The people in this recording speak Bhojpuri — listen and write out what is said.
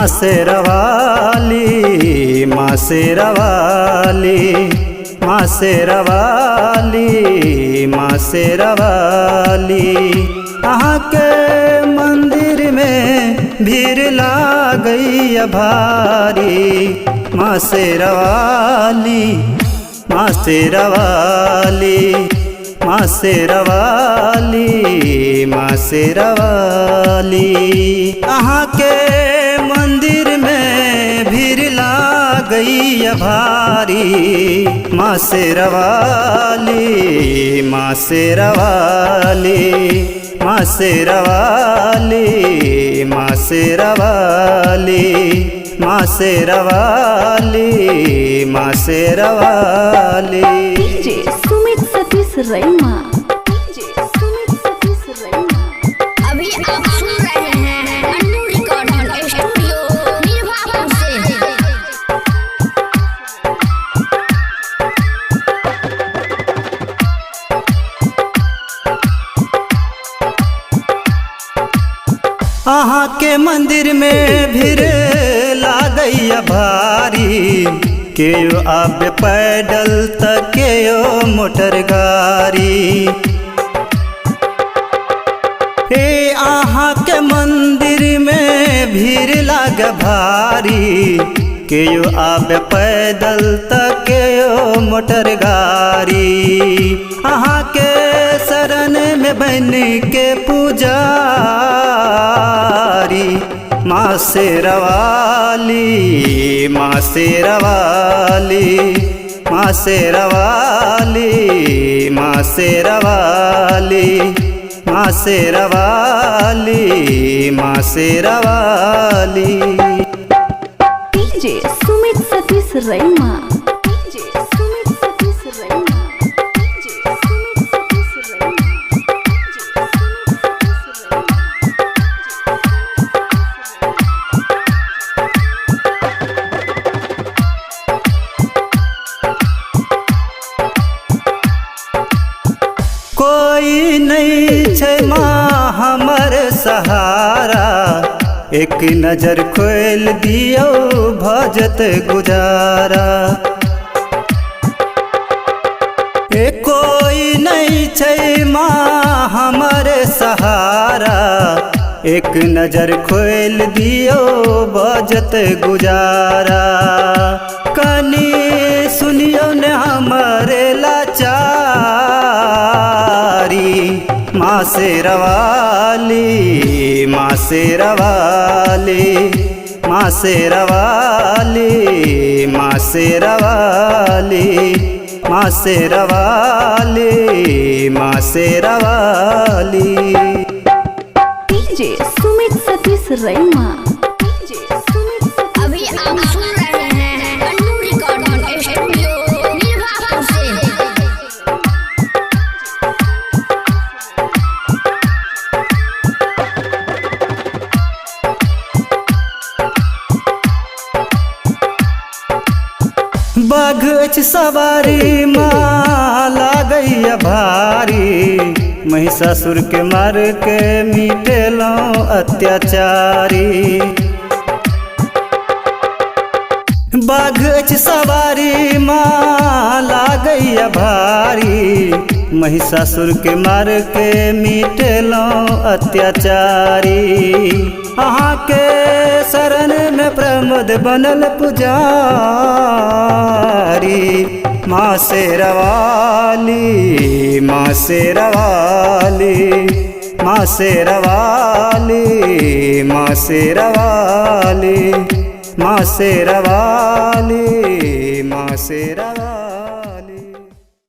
माँ शेरावाली, माँ शेरावाली, माँ शेरावाली, माँ शेरावाली। अहाँ के मंदिर में भीड़ लागई भारी। माँ शेरावाली, माँ शेरावाली, माँ शेरावाली, माँ शेरावाली। अहाँ के मंदिर में भीड़ लागई भारी। माँ शेरावाली, माँ शेरावाली, माँ शेरावाली, माँ शेरावाली, माँ शेरावाली, माँ शेरावाली। DJ Sumit Satish रैमा, DJ Sumit Satish रैमा। अभी आप सुन रहे हैं अन्नू रिकॉर्डिंग स्टूडियो निर्वापुर से। अहाँ के मंदिर में भीड़ लागई भारी। केयो आबे पैदल त केयो मोटर गाड़ी। हे अहाँ के मंदिर में भीड़ लाग भारी। केयो आबे पैदल त केयो मोटर गाड़ी। अहाँ के शरण में बन के पुजारी। माँ शेरावाली, माँ शेरावाली, माँ शेरावाली, माँ शेरावाली, माँ शेरावाली, माँ Sherawali. DJ Sumit Satish रैमा, DJ Sumit Satish रैमा, DJ Sumit Satish रैमा, DJ Sumit Satish रैमा। कोई नहीं छै माँ हमर सहारा। एक नजर खोल दियो भजत गुजारा। कोई नहीं छै माँ हमर सहारा। एक नजर खोल दियो भजत गुजारा। कनी सुनियो न हमरे लाचारी। माँ शेरावाली, माँ शेरावाली, माँ शेरावाली, माँ शेरावाली, माँ शेरावाली, माँ शेरावाली। DJ Sumit Satish रैमा, DJ Sumit Satish. अभी आप सुन रहे हैं अन्नू रिकॉर्डिंग स्टूडियो निर्वापुर से। बाघ सवारी माँ लागई भारी। महिषासुर के मार के मिटेलो अत्याचारी। बाघ सवारी माँ लागई भारी। महिषासुर के मार के मिटेलो अत्याचारी। अहाँ के शरण में प्रमोद बनल पुजारी। माँ शेरावाली, माँ शेरावाली, माँ शेरावाली, माँ शेरावाली, माँ शेरावाली, माँ शेरावाली।